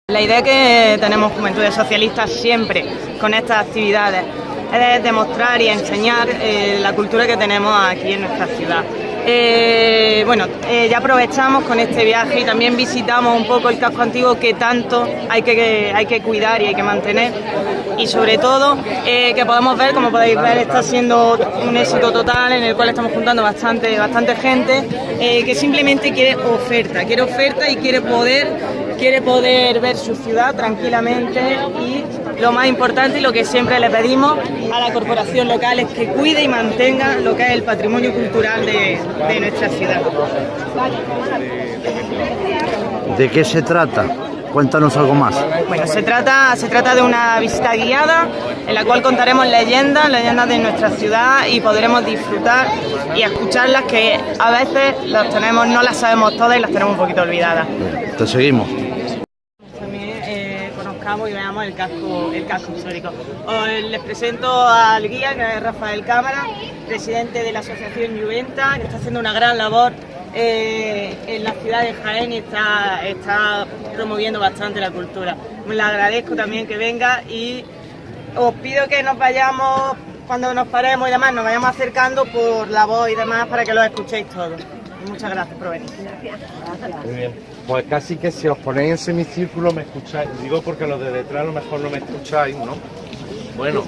La idea que tenemos Juventudes Socialistas siempre con estas actividades es demostrar y enseñar la cultura que tenemos aquí en nuestra ciudad. Ya aprovechamos con este viaje y también visitamos un poco el casco antiguo que tanto hay que cuidar y hay que mantener, y sobre todo que podemos ver, como podéis ver, está siendo un éxito total en el cual estamos juntando bastante gente que simplemente quiere oferta y quiere poder ver su ciudad tranquilamente, y lo más importante y lo que siempre le pedimos a la corporación local es que cuide y mantenga lo que es el patrimonio cultural de nuestra ciudad. ¿De qué se trata? Cuéntanos algo más. Bueno, se trata de una visita guiada en la cual contaremos leyendas de nuestra ciudad y podremos disfrutar y escucharlas, que a veces no las sabemos todas y las tenemos un poquito olvidadas. Te seguimos. También conozcamos y veamos el casco histórico. Les presento al guía, que es Rafael Cámara, presidente de la asociación Juventa, que está haciendo una gran labor en la ciudad de Jaén y está promoviendo bastante la cultura. Le agradezco también que venga y os pido que nos vayamos, cuando nos paremos y demás, nos vayamos acercando por la voz y demás para que lo escuchéis todos. Muchas gracias por venir. Muy bien. Pues casi que si os ponéis en semicírculo me escucháis. Digo porque los de detrás a lo mejor no me escucháis, ¿no? Bueno,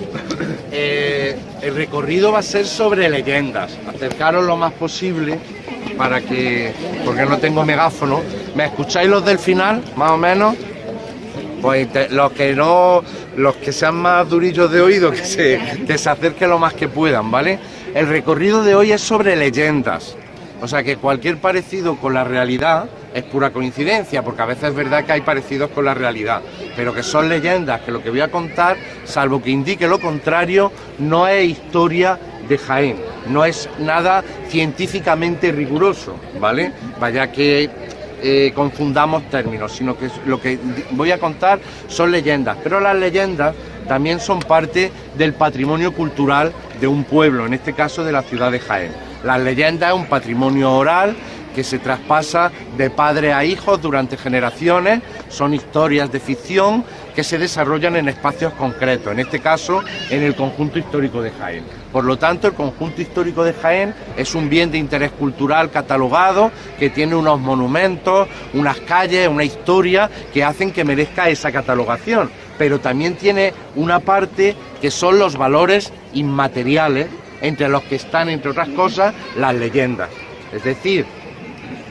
el recorrido va a ser sobre leyendas. Acercaros lo más posible porque no tengo megáfono. ¿Me escucháis los del final, más o menos? Pues los que sean más durillos de oído, que se acerquen lo más que puedan, ¿vale? El recorrido de hoy es sobre leyendas. O sea que cualquier parecido con la realidad es pura coincidencia, porque a veces es verdad que hay parecidos con la realidad, pero que son leyendas, que lo que voy a contar, salvo que indique lo contrario, no es historia de Jaén, no es nada científicamente riguroso, ¿vale? Vaya que confundamos términos, sino que lo que voy a contar son leyendas, pero las leyendas también son parte del patrimonio cultural de un pueblo, en este caso de la ciudad de Jaén. Las leyendas es un patrimonio oral que se traspasa de padre a hijos durante generaciones, son historias de ficción que se desarrollan en espacios concretos, en este caso en el conjunto histórico de Jaén. Por lo tanto, el conjunto histórico de Jaén es un bien de interés cultural catalogado que tiene unos monumentos, unas calles, una historia que hacen que merezca esa catalogación, pero también tiene una parte que son los valores inmateriales, entre los que están, entre otras cosas, las leyendas. Es decir,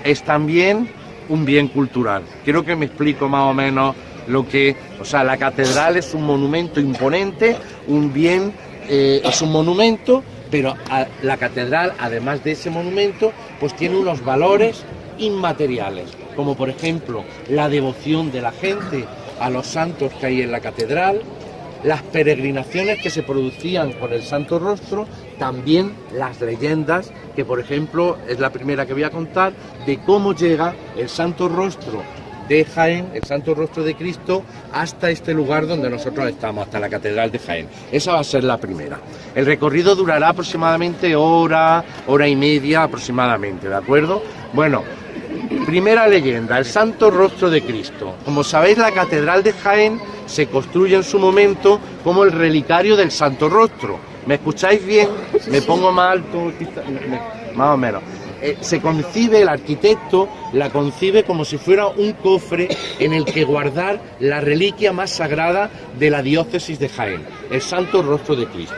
es también un bien cultural. Creo que me explico más o menos la catedral es un monumento imponente, un bien, es un monumento, pero la catedral, además de ese monumento, pues tiene unos valores inmateriales, como por ejemplo la devoción de la gente a los santos que hay en la catedral, las peregrinaciones que se producían con el Santo Rostro, también las leyendas, que por ejemplo es la primera que voy a contar, de cómo llega el Santo Rostro de Jaén, el Santo Rostro de Cristo, hasta este lugar donde nosotros estamos, hasta la Catedral de Jaén. Esa va a ser la primera. El recorrido durará aproximadamente hora y media aproximadamente, ¿de acuerdo? Bueno, primera leyenda, el Santo Rostro de Cristo. Como sabéis, la Catedral de Jaén se construye en su momento como el relicario del Santo Rostro. ¿Me escucháis bien? ¿Me pongo más alto? Más o menos. Se concibe, el arquitecto la concibe como si fuera un cofre en el que guardar la reliquia más sagrada de la diócesis de Jaén, el Santo Rostro de Cristo.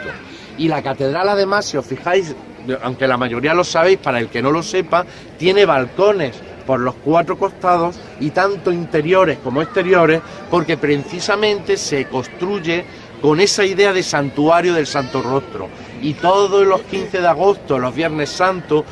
Y la catedral, además, si os fijáis, aunque la mayoría lo sabéis, para el que no lo sepa, tiene balcones por los cuatro costados y tanto interiores como exteriores, porque precisamente se construye con esa idea de santuario del Santo Rostro. Y todos los 15 de agosto, los Viernes Santos,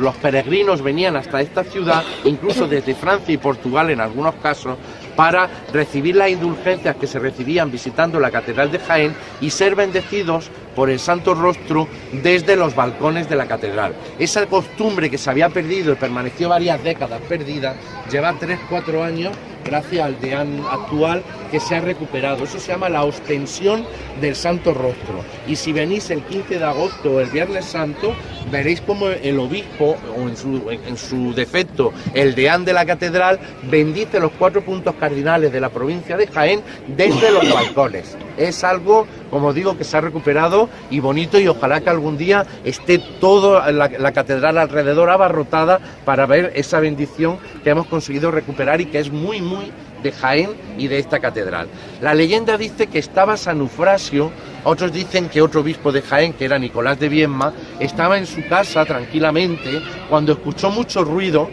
los peregrinos venían hasta esta ciudad, incluso desde Francia y Portugal en algunos casos, para recibir las indulgencias que se recibían visitando la Catedral de Jaén y ser bendecidos por el Santo Rostro desde los balcones de la catedral. Esa costumbre que se había perdido y permaneció varias décadas perdida, lleva 3-4 años, gracias al deán actual, que se ha recuperado. Eso se llama la ostensión del Santo Rostro. Y si venís el 15 de agosto o el Viernes Santo, veréis como el obispo, o en su defecto el deán de la catedral, bendice los 4 puntos cardinales de la provincia de Jaén desde los balcones. Es algo, como digo, que se ha recuperado y bonito, y ojalá que algún día esté toda la catedral alrededor abarrotada para ver esa bendición que hemos conseguido recuperar y que es muy, muy de Jaén y de esta catedral. La leyenda dice que estaba San Eufrasio, otros dicen que otro obispo de Jaén, que era Nicolás de Viedma, estaba en su casa tranquilamente cuando escuchó mucho ruido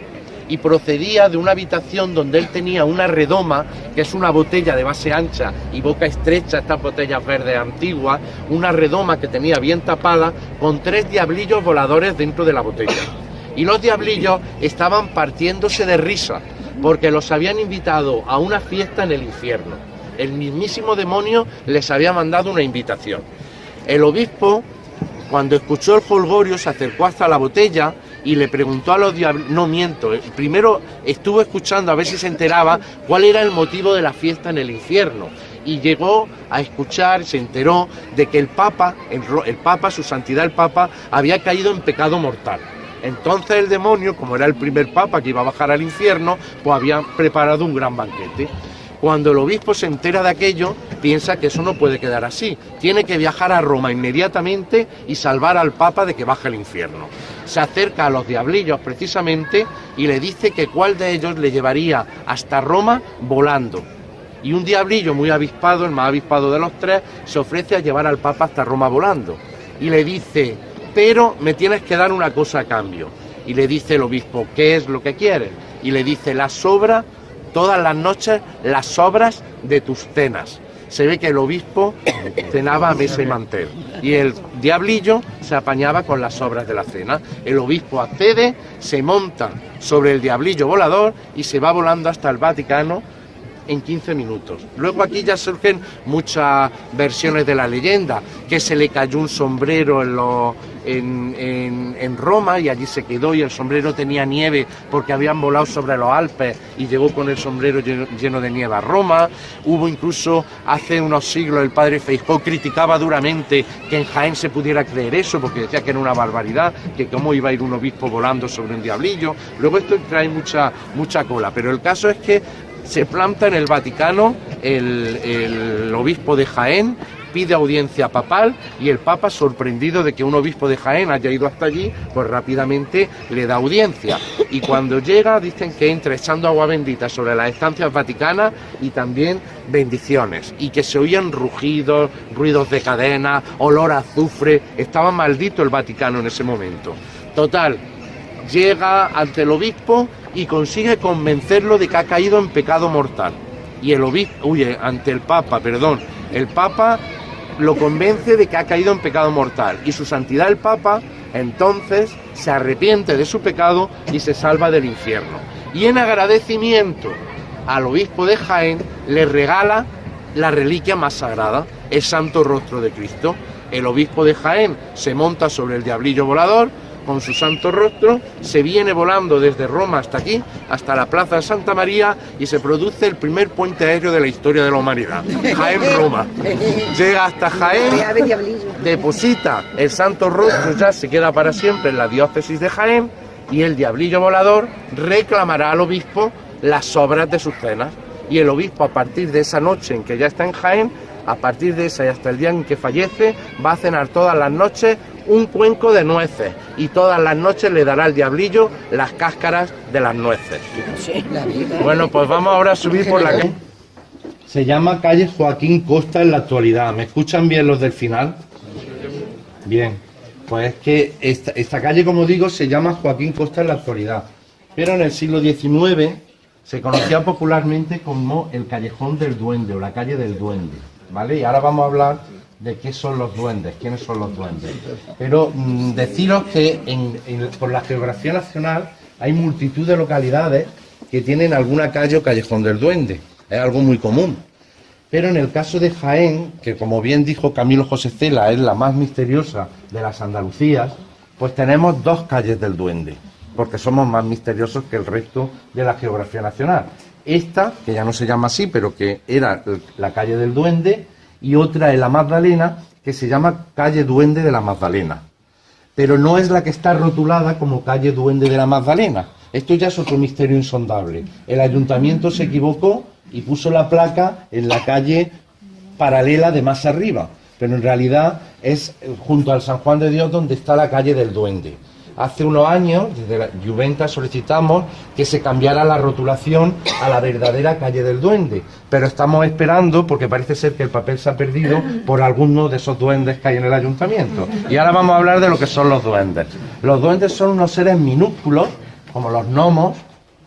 y procedía de una habitación donde él tenía una redoma, que es una botella de base ancha y boca estrecha, estas botellas verdes antiguas, una redoma que tenía bien tapada, con 3 diablillos voladores dentro de la botella. Y los diablillos estaban partiéndose de risa, porque los habían invitado a una fiesta en el infierno. El mismísimo demonio les había mandado una invitación. El obispo, cuando escuchó el jolgorio, se acercó hasta la botella y le preguntó a los diablillos, no miento, primero estuvo escuchando a ver si se enteraba cuál era el motivo de la fiesta en el infierno, y llegó a escuchar, se enteró de que el Papa, su santidad el Papa, había caído en pecado mortal. Entonces el demonio, como era el primer papa que iba a bajar al infierno, pues había preparado un gran banquete. Cuando el obispo se entera de aquello, piensa que eso no puede quedar así. Tiene que viajar a Roma inmediatamente y salvar al Papa de que baje al infierno. Se acerca a los diablillos precisamente y le dice que cuál de ellos le llevaría hasta Roma volando. Y un diablillo muy avispado, el más avispado de los 3, se ofrece a llevar al Papa hasta Roma volando. Y le dice: pero me tienes que dar una cosa a cambio. Y le dice el obispo: ¿qué es lo que quieres? Y le dice: la sobra, todas las noches, las sobras de tus cenas. Se ve que el obispo cenaba a mesa y mantel, y el diablillo se apañaba con las sobras de la cena. El obispo accede, se monta sobre el diablillo volador y se va volando hasta el Vaticano en 15 minutos. Luego aquí ya surgen muchas versiones de la leyenda, que se le cayó un sombrero en Roma y allí se quedó, y el sombrero tenía nieve porque habían volado sobre los Alpes y llegó con el sombrero lleno de nieve a Roma. Hubo incluso hace unos siglos, el padre Feijóo criticaba duramente que en Jaén se pudiera creer eso, porque decía que era una barbaridad, que cómo iba a ir un obispo volando sobre un diablillo. Luego esto trae mucha cola, pero el caso es que se planta en el Vaticano el obispo de Jaén, pide audiencia papal, y el Papa, sorprendido de que un obispo de Jaén haya ido hasta allí, pues rápidamente le da audiencia. Y cuando llega, dicen que entra echando agua bendita sobre las estancias vaticanas y también bendiciones, y que se oían rugidos, ruidos de cadena, olor a azufre. Estaba maldito el Vaticano en ese momento. Total, llega ante el obispo y consigue convencerlo de que ha caído en pecado mortal. Y el obispo, el Papa lo convence de que ha caído en pecado mortal. Y su santidad el Papa, entonces, se arrepiente de su pecado y se salva del infierno. Y en agradecimiento al obispo de Jaén, le regala la reliquia más sagrada, el Santo Rostro de Cristo. El obispo de Jaén se monta sobre el diablillo volador con su santo rostro, se viene volando desde Roma hasta aquí, hasta la plaza de Santa María, y se produce el primer puente aéreo de la historia de la humanidad, Jaén-Roma. Llega hasta Jaén, deposita el santo rostro, ya se queda para siempre en la diócesis de Jaén, y el diablillo volador reclamará al obispo las sobras de sus cenas. Y el obispo, a partir de esa noche en que ya está en Jaén, a partir de esa y hasta el día en que fallece, va a cenar todas las noches un cuenco de nueces, y todas las noches le dará al diablillo las cáscaras de las nueces. Bueno, pues vamos ahora a subir por la calle. Se llama calle Joaquín Costa en la actualidad. ¿Me escuchan bien los del final? Bien, pues es que esta calle, como digo, se llama Joaquín Costa en la actualidad, pero en el siglo XIX se conocía popularmente como el Callejón del Duende o la calle del Duende, ¿vale? Y ahora vamos a hablar de qué son los duendes, quiénes son los duendes. Pero deciros que por la geografía nacional hay multitud de localidades que tienen alguna calle o Callejón del Duende. Es algo muy común. Pero en el caso de Jaén, que como bien dijo Camilo José Cela, es la más misteriosa de las Andalucías, pues tenemos 2 calles del Duende, porque somos más misteriosos que el resto de la geografía nacional. esta, que ya no se llama así, pero que era la calle del Duende, y otra en la Magdalena, que se llama calle Duende de la Magdalena. Pero no es la que está rotulada como calle Duende de la Magdalena. Esto ya es otro misterio insondable. El ayuntamiento se equivocó y puso la placa en la calle paralela de más arriba, pero en realidad es junto al San Juan de Dios donde está la calle del Duende. Hace unos años, desde la Juventa, solicitamos que se cambiara la rotulación a la verdadera calle del Duende, pero estamos esperando, porque parece ser que el papel se ha perdido por alguno de esos duendes que hay en el ayuntamiento. Y ahora vamos a hablar de lo que son los duendes. Los duendes son unos seres minúsculos, como los gnomos,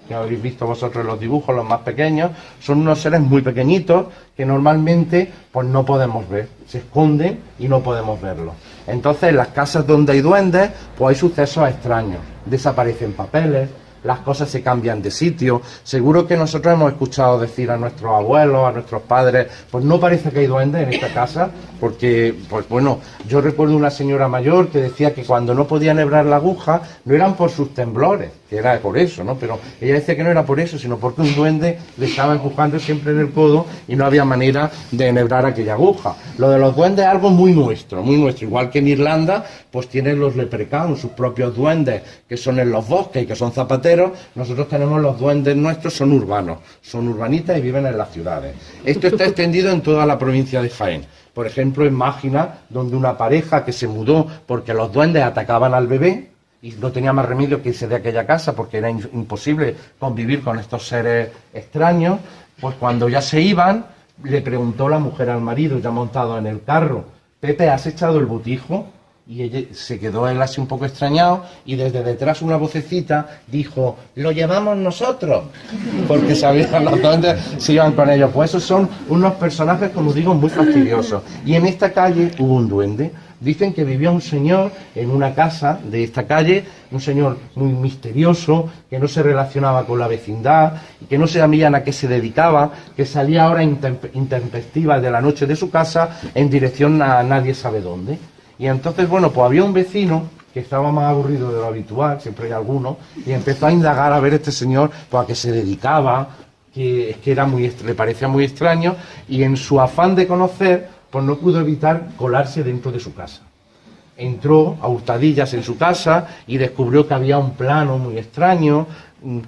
que habéis visto vosotros en los dibujos, los más pequeños, son unos seres muy pequeñitos que normalmente pues no podemos ver, se esconden y no podemos verlos. Entonces en las casas donde hay duendes pues hay sucesos extraños, desaparecen papeles, las cosas se cambian de sitio. Seguro que nosotros hemos escuchado decir a nuestros abuelos, a nuestros padres, pues no parece que hay duendes en esta casa, porque, pues bueno, yo recuerdo una señora mayor que decía que cuando no podía enhebrar la aguja, no eran por sus temblores, que era por eso, ¿no? Pero ella decía que no era por eso, sino porque un duende le estaba empujando siempre en el codo y no había manera de enhebrar aquella aguja. Lo de los duendes es algo muy nuestro, igual que en Irlanda, pues tienen los leprechauns, sus propios duendes, que son en los bosques y que son zapateros. Nosotros tenemos los duendes nuestros, son urbanos, son urbanitas y viven en las ciudades. Esto está extendido en toda la provincia de Jaén. Por ejemplo, en Mágina, donde una pareja que se mudó porque los duendes atacaban al bebé y no tenía más remedio que irse de aquella casa porque era imposible convivir con estos seres extraños, pues cuando ya se iban, le preguntó la mujer al marido, ya montado en el carro: Pepe, ¿has echado el botijo? Y ella se quedó él así un poco extrañado y desde detrás una vocecita dijo: lo llevamos nosotros, porque sabían los duendes se iban con ellos. Pues esos son unos personajes, como digo, muy fastidiosos. Y en esta calle hubo un duende. Dicen que vivía un señor en una casa de esta calle, un señor muy misterioso, que no se relacionaba con la vecindad, que no sabían a qué se dedicaba, que salía a horas intempestivas de la noche de su casa en dirección a nadie sabe dónde. Y entonces, bueno, pues había un vecino que estaba más aburrido de lo habitual, siempre hay alguno, y empezó a indagar a ver este señor pues, a qué se dedicaba, que era le parecía muy extraño, y en su afán de conocer, pues no pudo evitar colarse dentro de su casa. Entró a hurtadillas en su casa y descubrió que había un plano muy extraño,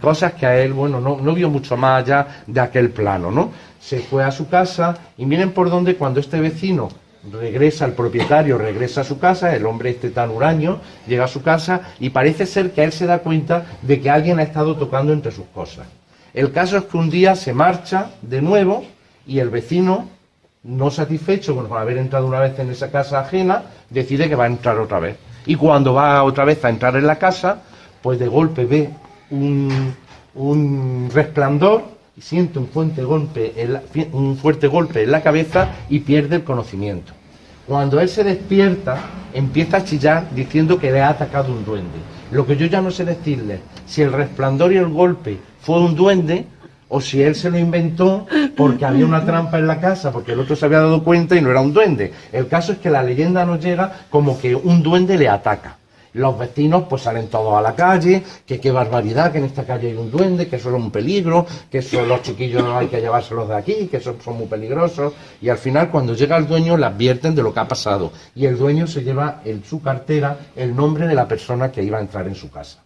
cosas que a él, bueno, no vio mucho más allá de aquel plano, ¿no? Se fue a su casa y miren por dónde cuando este vecino regresa, el propietario regresa a su casa, el hombre tan huraño llega a su casa y parece ser que él se da cuenta de que alguien ha estado tocando entre sus cosas. El caso es que un día se marcha de nuevo y el vecino, no satisfecho con haber entrado una vez en esa casa ajena, decide que va a entrar otra vez. Y cuando va otra vez a entrar en la casa, pues de golpe ve un resplandor y siente un fuerte golpe en la cabeza y pierde el conocimiento. Cuando él se despierta, empieza a chillar diciendo que le ha atacado un duende. Lo que yo ya no sé decirle, si el resplandor y el golpe fue un duende o si él se lo inventó porque había una trampa en la casa, porque el otro se había dado cuenta y no era un duende. El caso es que la leyenda nos llega como que un duende le ataca. Los vecinos pues salen todos a la calle, que qué barbaridad, que en esta calle hay un duende, que eso es un peligro, que eso los chiquillos hay que llevárselos de aquí, que eso son muy peligrosos. Y al final cuando llega el dueño le advierten de lo que ha pasado. Y el dueño se lleva en su cartera el nombre de la persona que iba a entrar en su casa.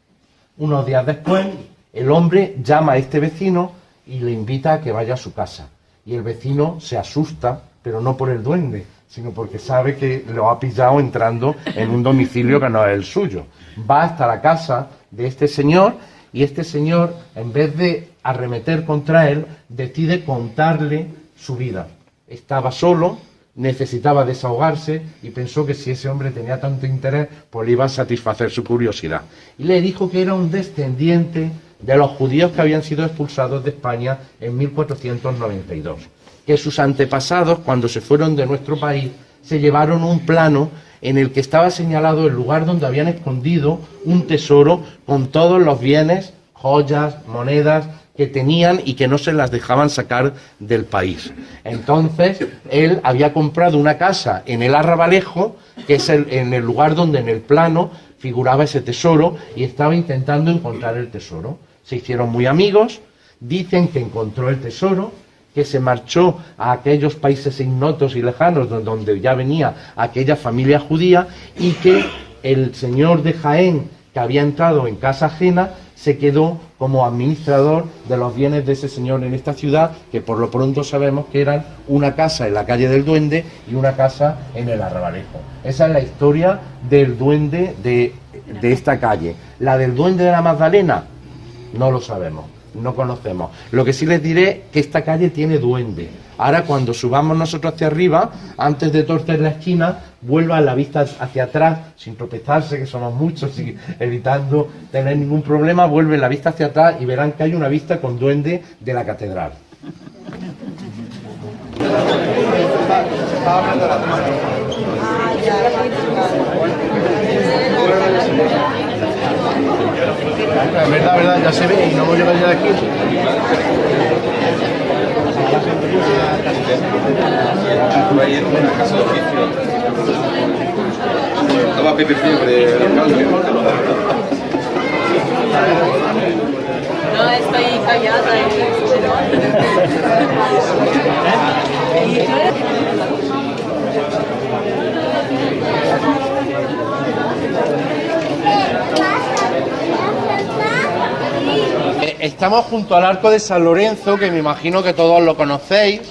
Unos días después, el hombre llama a este vecino y le invita a que vaya a su casa. Y el vecino se asusta, pero no por el duende, sino porque sabe que lo ha pillado entrando en un domicilio que no es el suyo. Va hasta la casa de este señor y este señor, en vez de arremeter contra él, decide contarle su vida. Estaba solo, necesitaba desahogarse y pensó que si ese hombre tenía tanto interés, pues le iba a satisfacer su curiosidad. Y le dijo que era un descendiente de los judíos que habían sido expulsados de España en 1492. Que sus antepasados, cuando se fueron de nuestro país, se llevaron un plano en el que estaba señalado el lugar donde habían escondido un tesoro con todos los bienes, joyas, monedas que tenían y que no se las dejaban sacar del país. Entonces, él había comprado una casa en el Arrabalejo, que es en el lugar donde en el plano figuraba ese tesoro, y estaba intentando encontrar el tesoro. Se hicieron muy amigos. Dicen que encontró el tesoro, que se marchó a aquellos países ignotos y lejanos donde ya venía aquella familia judía y que el señor de Jaén, que había entrado en casa ajena, se quedó como administrador de los bienes de ese señor en esta ciudad, que por lo pronto sabemos que eran una casa en la calle del Duende y una casa en el Arrabalejo. Esa es la historia del duende de esta calle. La del Duende de la Magdalena, no lo sabemos. No conocemos. Lo que sí les diré que esta calle tiene duende. Ahora cuando subamos nosotros hacia arriba, antes de torcer la esquina, vuelvan la vista hacia atrás, sin tropezarse, que somos muchos, y evitando tener ningún problema, vuelven la vista hacia atrás y verán que hay una vista con duende de la catedral. Verdad, ya se ve y no hemos llegado ya de aquí. Estaba Pepe Fiebre, el alcalde. No, estoy callada. Estamos junto al Arco de San Lorenzo, que me imagino que todos lo conocéis.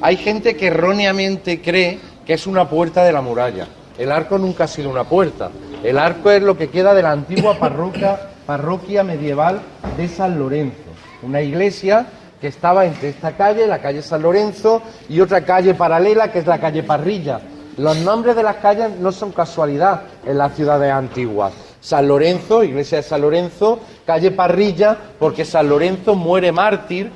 Hay gente que erróneamente cree que es una puerta de la muralla. El arco nunca ha sido una puerta. El arco es lo que queda de la antigua parroquia medieval de San Lorenzo. Una iglesia que estaba entre esta calle, la calle San Lorenzo, y otra calle paralela, que es la calle Parrilla. Los nombres de las calles no son casualidad en las ciudades antiguas. San Lorenzo, iglesia de San Lorenzo, calle Parrilla, porque San Lorenzo muere mártir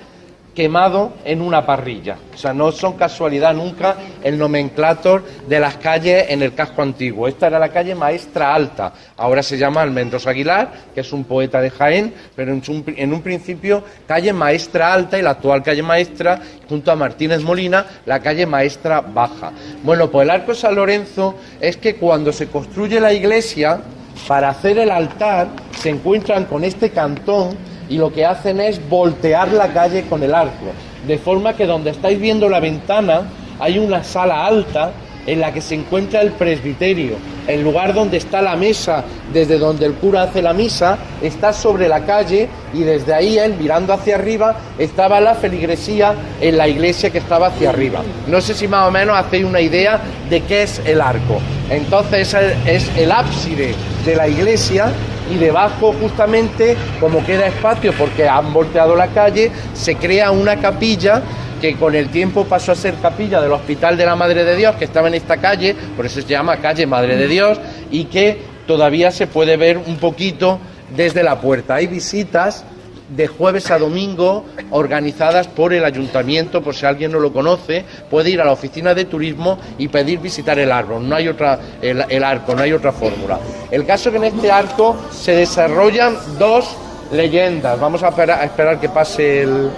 quemado en una parrilla. O sea, no son casualidad nunca el nomenclator de las calles en el casco antiguo. Esta era la calle Maestra Alta, ahora se llama Almendros Aguilar, que es un poeta de Jaén, pero en un principio calle Maestra Alta, y la actual calle Maestra, junto a Martínez Molina, la calle Maestra Baja. Bueno, pues el Arco de San Lorenzo es que cuando se construye la iglesia, para hacer el altar, se encuentran con este cantón y lo que hacen es voltear la calle con el arco, de forma que donde estáis viendo la ventana hay una sala alta en la que se encuentra el presbiterio. El lugar donde está la mesa, desde donde el cura hace la misa, está sobre la calle, y desde ahí él, mirando hacia arriba, estaba la feligresía en la iglesia que estaba hacia arriba. No sé si más o menos hacéis una idea de qué es el arco. Entonces es el ábside de la iglesia, y debajo, justamente, como queda espacio porque han volteado la calle, se crea una capilla que con el tiempo pasó a ser capilla del Hospital de la Madre de Dios, que estaba en esta calle, por eso se llama calle Madre de Dios, y que todavía se puede ver un poquito desde la puerta. Hay visitas de jueves a domingo organizadas por el ayuntamiento, por si alguien no lo conoce, puede ir a la oficina de turismo y pedir visitar el árbol. No hay el arco, no hay otra fórmula. El caso es que en este arco se desarrollan dos leyendas. Vamos a esperar que pase el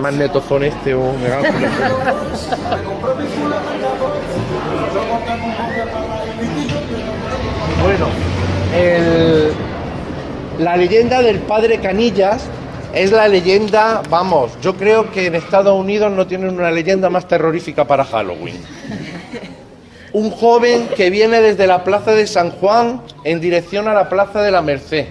magnetofón este o megáfono. Bueno, la leyenda del padre Canillas es la leyenda, vamos, yo creo que en Estados Unidos no tienen una leyenda más terrorífica para Halloween. Un joven que viene desde la plaza de San Juan en dirección a la plaza de la Merced,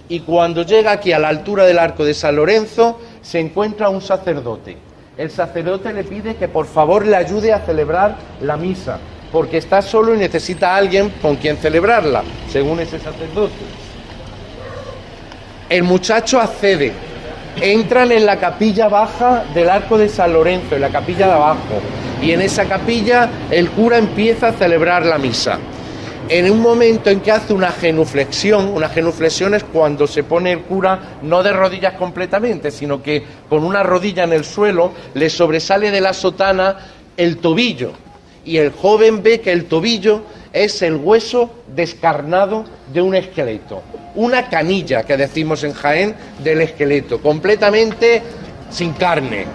y cuando llega aquí a la altura del Arco de San Lorenzo se encuentra un sacerdote. El sacerdote le pide que por favor le ayude a celebrar la misa, porque está solo y necesita a alguien con quien celebrarla, según ese sacerdote. El muchacho accede, entran en la capilla baja del Arco de San Lorenzo, en la capilla de abajo, y en esa capilla el cura empieza a celebrar la misa. En un momento en que hace una genuflexión es cuando se pone el cura no de rodillas completamente, sino que con una rodilla en el suelo le sobresale de la sotana el tobillo, y el joven ve que el tobillo es el hueso descarnado de un esqueleto, una canilla que decimos en Jaén del esqueleto, completamente sin carne.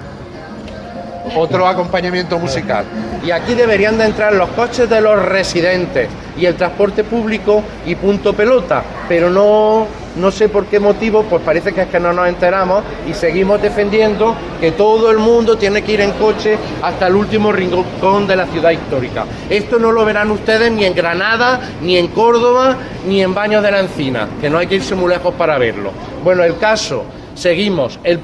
Otro acompañamiento musical. Y aquí deberían de entrar los coches de los residentes y el transporte público y punto pelota, pero no no sé por qué motivo, pues parece que es que no nos enteramos y seguimos defendiendo que todo el mundo tiene que ir en coche hasta el último rincón de la ciudad histórica. Esto no lo verán ustedes ni en Granada, ni en Córdoba, ni en Baños de la Encina, que no hay que irse muy lejos para verlo. Bueno, el caso... Seguimos, el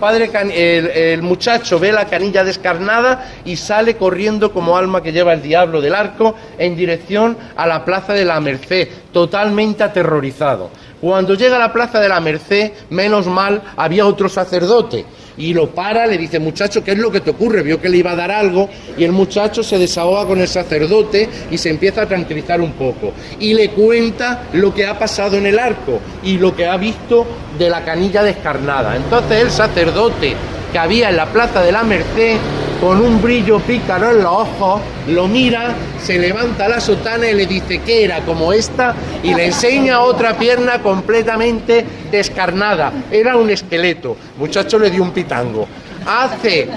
muchacho ve la canilla descarnada y sale corriendo como alma que lleva el diablo del arco en dirección a la Plaza de la Merced, totalmente aterrorizado. Cuando llega a la Plaza de la Merced, menos mal, había otro sacerdote y lo para, le dice, muchacho, ¿qué es lo que te ocurre? Vio que le iba a dar algo y el muchacho se desahoga con el sacerdote y se empieza a tranquilizar un poco y le cuenta lo que ha pasado en el arco y lo que ha visto de la canilla descarnada. Entonces el sacerdote que había en la Plaza de la Merced, con un brillo pícaro en los ojos, lo mira, se levanta la sotana y le dice que era como esta y le enseña otra pierna completamente descarnada. Era un esqueleto. El muchacho le dio un pitango. Hace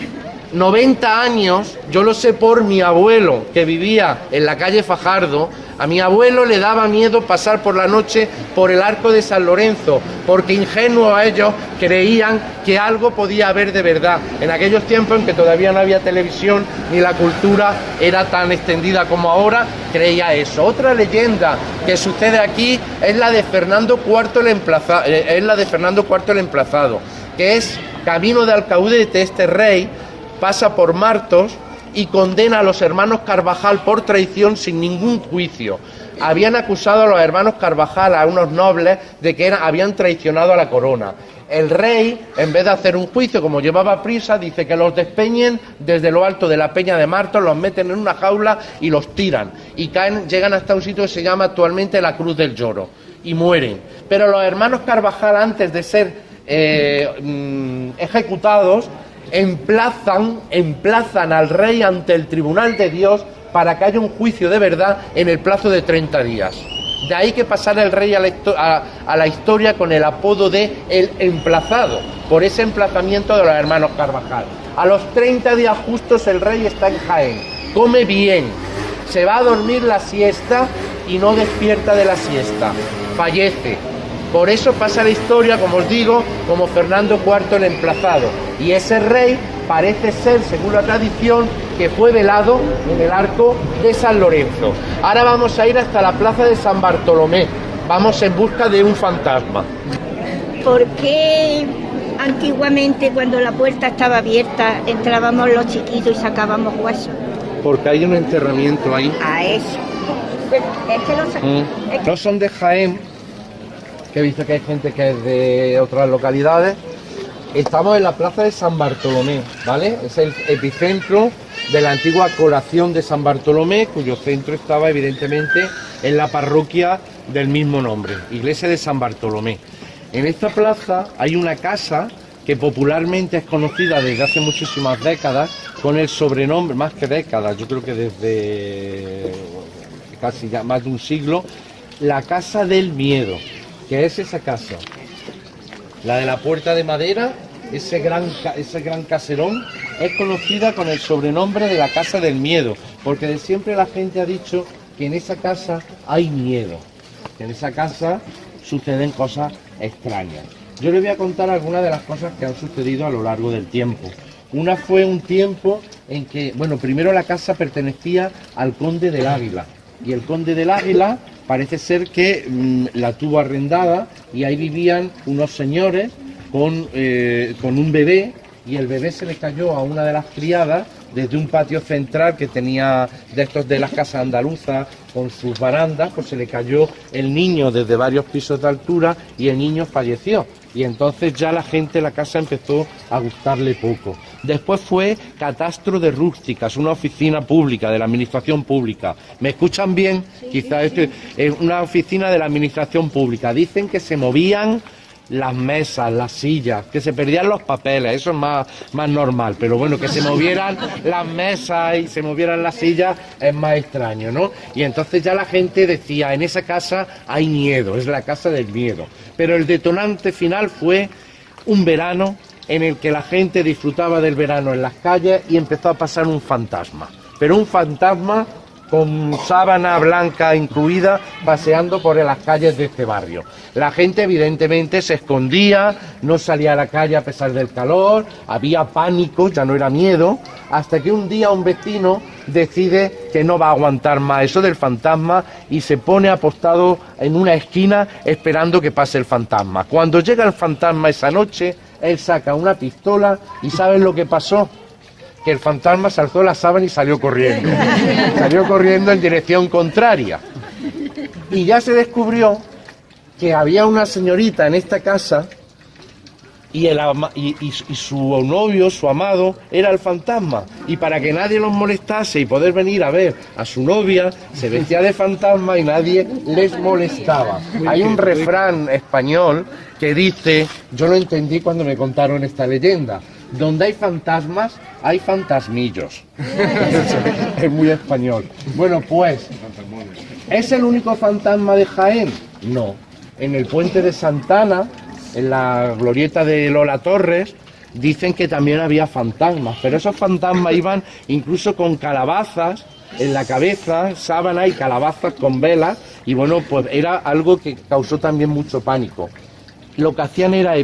90 años, yo lo sé por mi abuelo, que vivía en la calle Fajardo. A mi abuelo le daba miedo pasar por la noche por el arco de San Lorenzo, porque ingenuos a ellos creían que algo podía haber de verdad. En aquellos tiempos en que todavía no había televisión ni la cultura era tan extendida como ahora, creía eso. Otra leyenda que sucede aquí es la de Fernando IV el Emplazado, que es camino de Alcaudete. Este rey pasa por Martos y condena a los hermanos Carvajal por traición sin ningún juicio. Habían acusado a los hermanos Carvajal, a unos nobles, de que habían traicionado a la corona. El rey, en vez de hacer un juicio, como llevaba prisa, dice que los despeñen desde lo alto de la peña de Martos, los meten en una jaula y los tiran. Y llegan hasta un sitio que se llama actualmente la Cruz del Lloro, y mueren. Pero los hermanos Carvajal, antes de ser ejecutados, emplazan al rey ante el tribunal de Dios para que haya un juicio de verdad en el plazo de 30 días. De ahí que pasara el rey a la historia con el apodo de El Emplazado, por ese emplazamiento de los hermanos Carvajal. A los 30 días justos el rey está en Jaén, come bien, se va a dormir la siesta y no despierta de la siesta, fallece. Por eso pasa la historia, como os digo, como Fernando IV el Emplazado. Y ese rey parece ser, según la tradición, que fue velado en el arco de San Lorenzo. Ahora vamos a ir hasta la plaza de San Bartolomé. Vamos en busca de un fantasma. ¿Por qué antiguamente, cuando la puerta estaba abierta, entrábamos los chiquitos y sacábamos huesos? Porque hay un enterramiento ahí. A eso. No son de Jaén, que he visto que hay gente que es de otras localidades. Estamos en la plaza de San Bartolomé, ¿vale? Es el epicentro de la antigua colación de San Bartolomé, cuyo centro estaba evidentemente en la parroquia del mismo nombre, Iglesia de San Bartolomé. En esta plaza hay una casa que popularmente es conocida desde hace muchísimas décadas con el sobrenombre, más que décadas, yo creo que desde casi ya más de un siglo, la Casa del Miedo. ¿Qué es esa casa? La de la puerta de madera, ese gran caserón, es conocida con el sobrenombre de la Casa del Miedo, porque de siempre la gente ha dicho que en esa casa hay miedo, que en esa casa suceden cosas extrañas. Yo les voy a contar algunas de las cosas que han sucedido a lo largo del tiempo. Una fue un tiempo en que, bueno, primero la casa pertenecía al conde del Águila, y el conde del Águila parece ser que la tuvo arrendada y ahí vivían unos señores con un bebé, y el bebé se le cayó a una de las criadas desde un patio central que tenía de estos de las casas andaluzas con sus barandas, pues se le cayó el niño desde varios pisos de altura y el niño falleció. Y entonces ya la gente, la casa empezó a gustarle poco. Después fue Catastro de Rústicas, una oficina pública, de la administración pública. ¿Me escuchan bien? Sí, quizás sí. Es una oficina de la administración pública. Dicen que se movían las mesas, las sillas, que se perdían los papeles, eso es más normal, pero bueno, que se movieran las mesas y se movieran las sillas es más extraño, ¿no? Y entonces ya la gente decía, en esa casa hay miedo, es la casa del miedo. Pero el detonante final fue un verano en el que la gente disfrutaba del verano en las calles y empezó a pasar un fantasma, pero un fantasma con sábana blanca incluida, paseando por las calles de este barrio. La gente evidentemente se escondía, no salía a la calle a pesar del calor, había pánico, ya no era miedo, hasta que un día un vecino decide que no va a aguantar más eso del fantasma y se pone apostado en una esquina esperando que pase el fantasma. Cuando llega el fantasma esa noche, él saca una pistola y ¿saben lo que pasó? Que el fantasma se alzó la sábana y salió corriendo. Salió corriendo en dirección contraria. Y ya se descubrió que había una señorita en esta casa y su novio, su amado, era el fantasma. Y para que nadie los molestase y poder venir a ver a su novia, se vestía de fantasma y nadie les molestaba. Hay un refrán español que dice, yo lo entendí cuando me contaron esta leyenda, donde hay fantasmas, hay fantasmillos. Es muy español. Bueno, pues, ¿es el único fantasma de Jaén? No. En el puente de Santana, en la glorieta de Lola Torres, dicen que también había fantasmas, pero esos fantasmas iban incluso con calabazas en la cabeza, sábana y calabazas con velas, y bueno, pues era algo que causó también mucho pánico. Lo que hacían era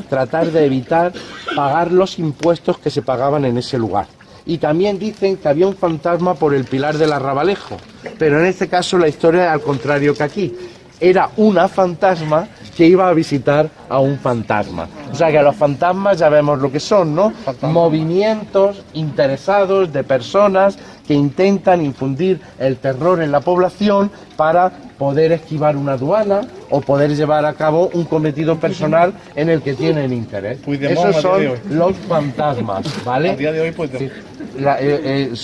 tratar de evitar pagar los impuestos que se pagaban en ese lugar. Y también dicen que había un fantasma por el Pilar del Arrabalejo, pero en este caso la historia es al contrario que aquí. Era una fantasma que iba a visitar a un fantasma. O sea que los fantasmas ya vemos lo que son, ¿no? Movimientos interesados de personas que intentan infundir el terror en la población para poder esquivar una aduana o poder llevar a cabo un cometido personal en el que tienen interés. Esos son los fantasmas, ¿vale? A día de hoy, sí.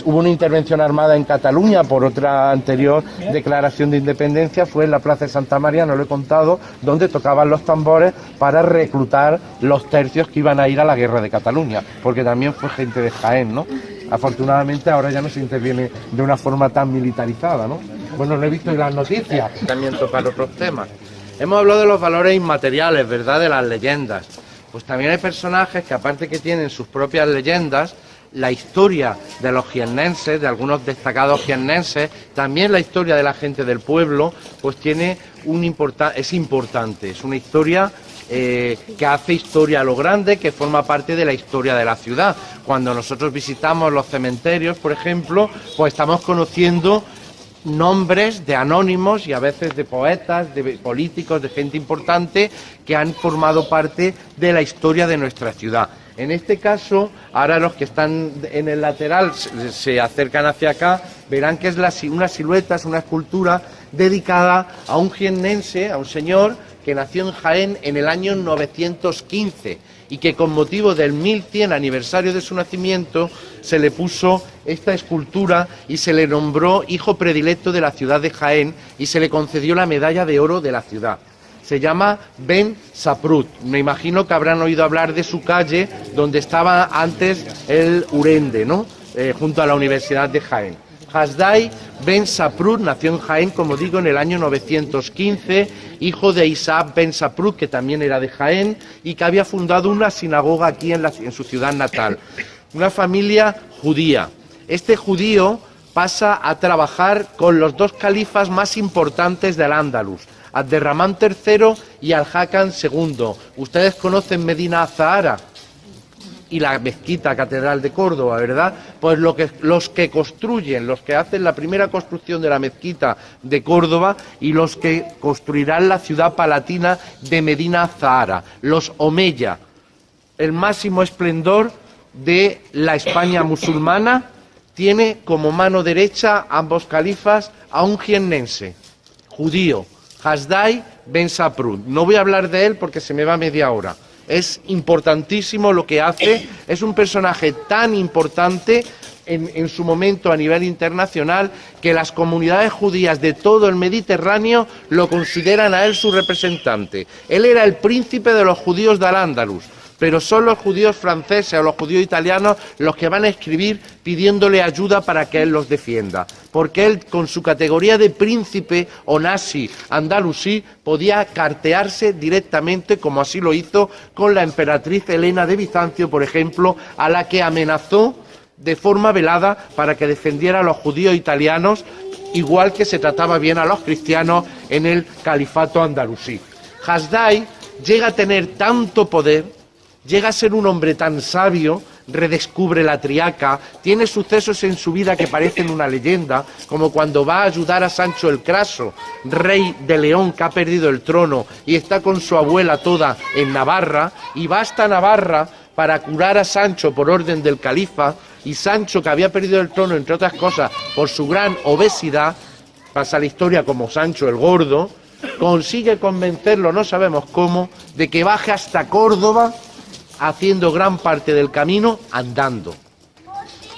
Hubo una intervención armada en Cataluña por otra anterior declaración de independencia, fue en la Plaza de Santa María, no lo he contado, donde tocaban los tambores para reclutar los tercios que iban a ir a la guerra de Cataluña, porque también fue gente de Jaén, ¿no? Afortunadamente ahora ya no se interviene de una forma tan militarizada, ¿no? Bueno, lo he visto en las noticias, también tocar otros temas. Hemos hablado de los valores inmateriales, ¿verdad?, de las leyendas. Pues también hay personajes que aparte que tienen sus propias leyendas, la historia de los jiennenses, de algunos destacados jiennenses, también la historia de la gente del pueblo, pues tiene es importante, es una historia que hace historia a lo grande, que forma parte de la historia de la ciudad. Cuando nosotros visitamos los cementerios, por ejemplo, pues estamos conociendo nombres de anónimos y a veces de poetas, de políticos, de gente importante que han formado parte de la historia de nuestra ciudad. En este caso, ahora los que están en el lateral se acercan hacia acá, verán que es una silueta, es una escultura dedicada a un jiennense, a un señor que nació en Jaén en el año 915 y que con motivo del 1100 aniversario de su nacimiento se le puso esta escultura y se le nombró hijo predilecto de la ciudad de Jaén y se le concedió la medalla de oro de la ciudad. Se llama Ben Saprut. Me imagino que habrán oído hablar de su calle donde estaba antes el Urende, ¿no? Junto a la Universidad de Jaén. Hasdai Ben Saprut nació en Jaén, como digo, en el año 915, hijo de Isaac Ben Saprut, que también era de Jaén, y que había fundado una sinagoga aquí en su ciudad natal. Una familia judía. Este judío pasa a trabajar con los dos califas más importantes del Andalus, Abderramán III y Al-Hakam II. Ustedes conocen Medina Azahara y la mezquita catedral de Córdoba, ¿verdad? Pues los que construyen, los que hacen la primera construcción de la mezquita de Córdoba y los que construirán la ciudad palatina de Medina Azahara, los Omeya, el máximo esplendor de la España musulmana, tiene como mano derecha ambos califas a un jiennense, judío, Hasdai Ben Saprut. No voy a hablar de él porque se me va media hora. Es importantísimo lo que hace, es un personaje tan importante en su momento a nivel internacional que las comunidades judías de todo el Mediterráneo lo consideran a él su representante. Él era el príncipe de los judíos de Al-Ándalus, pero son los judíos franceses o los judíos italianos los que van a escribir pidiéndole ayuda para que él los defienda, porque él con su categoría de príncipe o nasi andalusí podía cartearse directamente, como así lo hizo con la emperatriz Helena de Bizancio, por ejemplo, a la que amenazó de forma velada para que defendiera a los judíos italianos igual que se trataba bien a los cristianos en el califato andalusí. Hasdai llega a tener tanto poder, llega a ser un hombre tan sabio, redescubre la triaca, tiene sucesos en su vida que parecen una leyenda, como cuando va a ayudar a Sancho el Craso, rey de León que ha perdido el trono y está con su abuela toda en Navarra, y va hasta Navarra para curar a Sancho por orden del califa, y Sancho, que había perdido el trono, entre otras cosas, por su gran obesidad, pasa la historia como Sancho el Gordo, consigue convencerlo, no sabemos cómo, de que baje hasta Córdoba, haciendo gran parte del camino andando.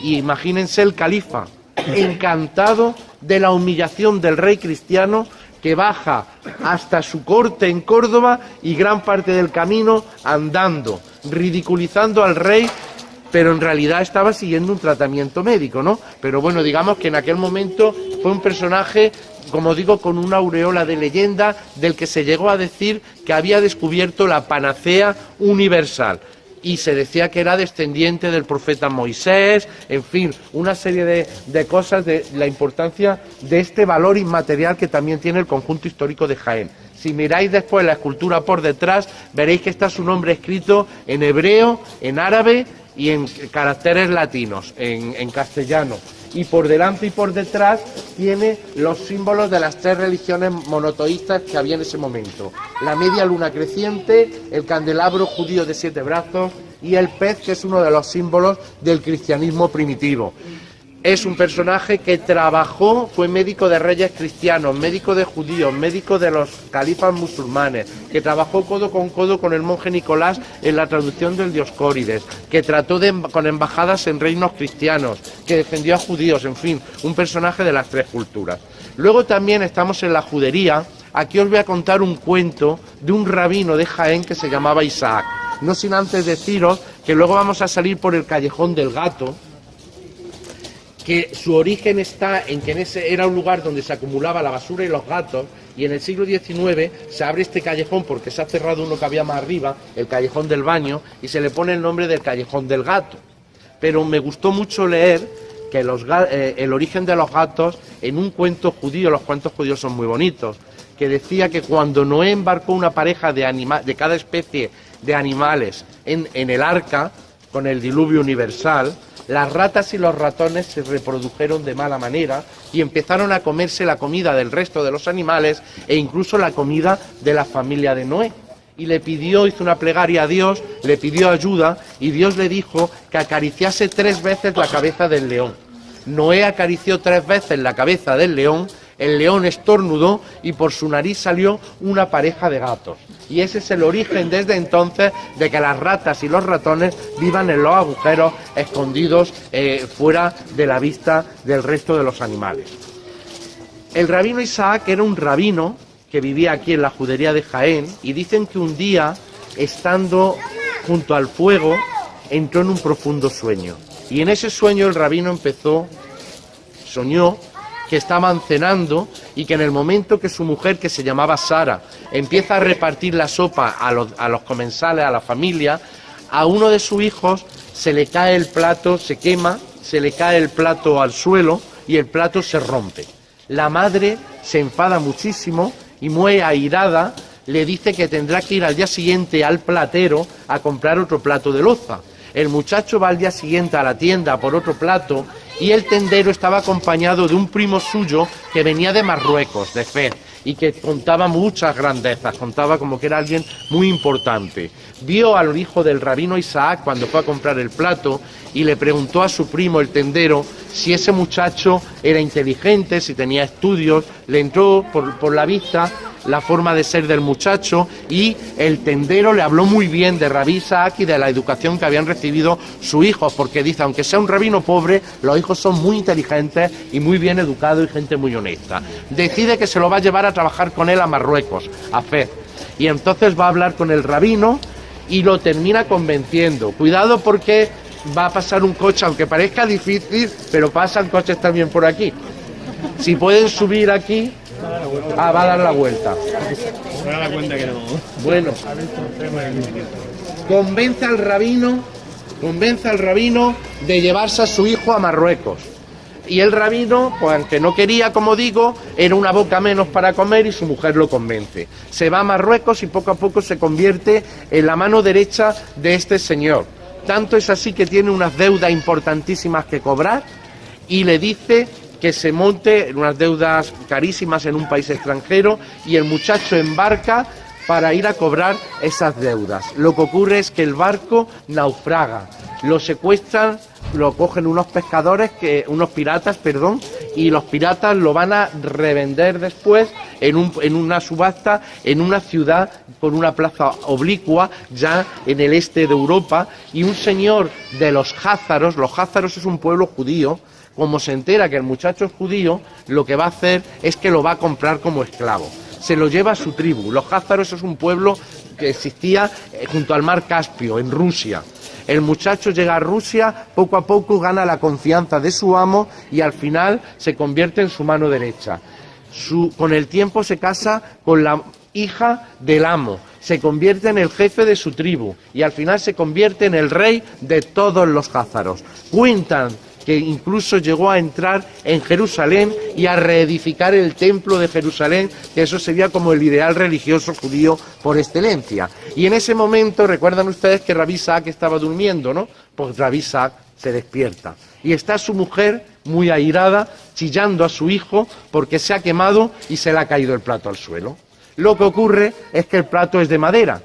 Y imagínense el califa, encantado de la humillación del rey cristiano, que baja hasta su corte en Córdoba y gran parte del camino andando, ridiculizando al rey, pero en realidad estaba siguiendo un tratamiento médico, ¿no? Pero bueno, digamos que en aquel momento fue un personaje, como digo, con una aureola de leyenda, del que se llegó a decir que había descubierto la panacea universal. Y se decía que era descendiente del profeta Moisés, en fin, una serie de cosas de la importancia de este valor inmaterial que también tiene el conjunto histórico de Jaén. Si miráis después la escultura por detrás, veréis que está su nombre escrito en hebreo, en árabe y en caracteres latinos, en castellano. Y por delante y por detrás tiene los símbolos de las 3 religiones monoteístas que había en ese momento. La media luna creciente, el candelabro judío de 7 brazos y el pez, que es uno de los símbolos del cristianismo primitivo. Es un personaje que trabajó, fue médico de reyes cristianos, médico de judíos, médico de los califas musulmanes, que trabajó codo con el monje Nicolás en la traducción del Dioscórides, que trató con embajadas en reinos cristianos, que defendió a judíos, en fin, un personaje de las 3 culturas. Luego también estamos en la judería. Aquí os voy a contar un cuento de un rabino de Jaén que se llamaba Isaac. No sin antes deciros que luego vamos a salir por el Callejón del Gato, que su origen está en que ese era un lugar donde se acumulaba la basura y los gatos, y en el siglo XIX se abre este callejón porque se ha cerrado uno que había más arriba, el Callejón del Baño, y se le pone el nombre del Callejón del Gato. Pero me gustó mucho leer que el origen de los gatos en un cuento judío, los cuentos judíos son muy bonitos, que decía que cuando Noé embarcó una pareja de cada especie de animales en el arca, con el diluvio universal, las ratas y los ratones se reprodujeron de mala manera y empezaron a comerse la comida del resto de los animales e incluso la comida de la familia de Noé. Y le pidió, hizo una plegaria a Dios, le pidió ayuda y Dios le dijo que acariciase 3 veces la cabeza del león. Noé acarició 3 veces la cabeza del león, el león estornudó y por su nariz salió una pareja de gatos. Y ese es el origen desde entonces de que las ratas y los ratones vivan en los agujeros escondidos fuera de la vista del resto de los animales. El rabino Isaac era un rabino que vivía aquí en la judería de Jaén y dicen que un día, estando junto al fuego, entró en un profundo sueño. Y en ese sueño el rabino soñó que estaban cenando y que en el momento que su mujer, que se llamaba Sara, empieza a repartir la sopa a los comensales, a la familia, a uno de sus hijos se le cae el plato, se quema, se le cae el plato al suelo y el plato se rompe. La madre se enfada muchísimo y muy airada le dice que tendrá que ir al día siguiente al platero a comprar otro plato de loza. El muchacho va al día siguiente a la tienda por otro plato y el tendero estaba acompañado de un primo suyo que venía de Marruecos, de Fez, y que contaba muchas grandezas, contaba como que era alguien muy importante. Vio al hijo del rabino Isaac cuando fue a comprar el plato y le preguntó a su primo, el tendero, si ese muchacho era inteligente, si tenía estudios. Le entró por la vista la forma de ser del muchacho y el tendero le habló muy bien de Rabí Isaac y de la educación que habían recibido sus hijos, porque dice, aunque sea un rabino pobre, los hijos son muy inteligentes y muy bien educados y gente muy honesta. Decide que se lo va a llevar a trabajar con él a Marruecos, a Fez, y entonces va a hablar con el rabino y lo termina convenciendo. Cuidado porque va a pasar un coche, aunque parezca difícil, pero pasan coches también por aquí. Si pueden subir aquí, va a dar la vuelta. Bueno, convence al rabino de llevarse a su hijo a Marruecos. Y el rabino, pues aunque no quería, como digo, era una boca menos para comer y su mujer lo convence. Se va a Marruecos y poco a poco se convierte en la mano derecha de este señor. Tanto es así que tiene unas deudas importantísimas que cobrar y le dice que se monte en unas deudas carísimas en un país extranjero y el muchacho embarca para ir a cobrar esas deudas. Lo que ocurre es que el barco naufraga, lo secuestran, lo cogen unos piratas, y los piratas lo van a revender después en una subasta en una ciudad con una plaza oblicua ya en el este de Europa, y un señor de los házaros es un pueblo judío, como se entera que el muchacho es judío, lo que va a hacer es que lo va a comprar como esclavo. Se lo lleva a su tribu. Los házaros es un pueblo que existía junto al mar Caspio, en Rusia. El muchacho llega a Rusia, poco a poco gana la confianza de su amo y al final se convierte en su mano derecha. Con el tiempo se casa con la hija del amo, se convierte en el jefe de su tribu y al final se convierte en el rey de todos los házaros. Cuentan que incluso llegó a entrar en Jerusalén y a reedificar el templo de Jerusalén, que eso sería como el ideal religioso judío por excelencia. Y en ese momento, recuerdan ustedes que Rabí Isaac estaba durmiendo, ¿no? Pues Rabí Isaac se despierta y está su mujer muy airada, chillando a su hijo porque se ha quemado y se le ha caído el plato al suelo. Lo que ocurre es que el plato es de madera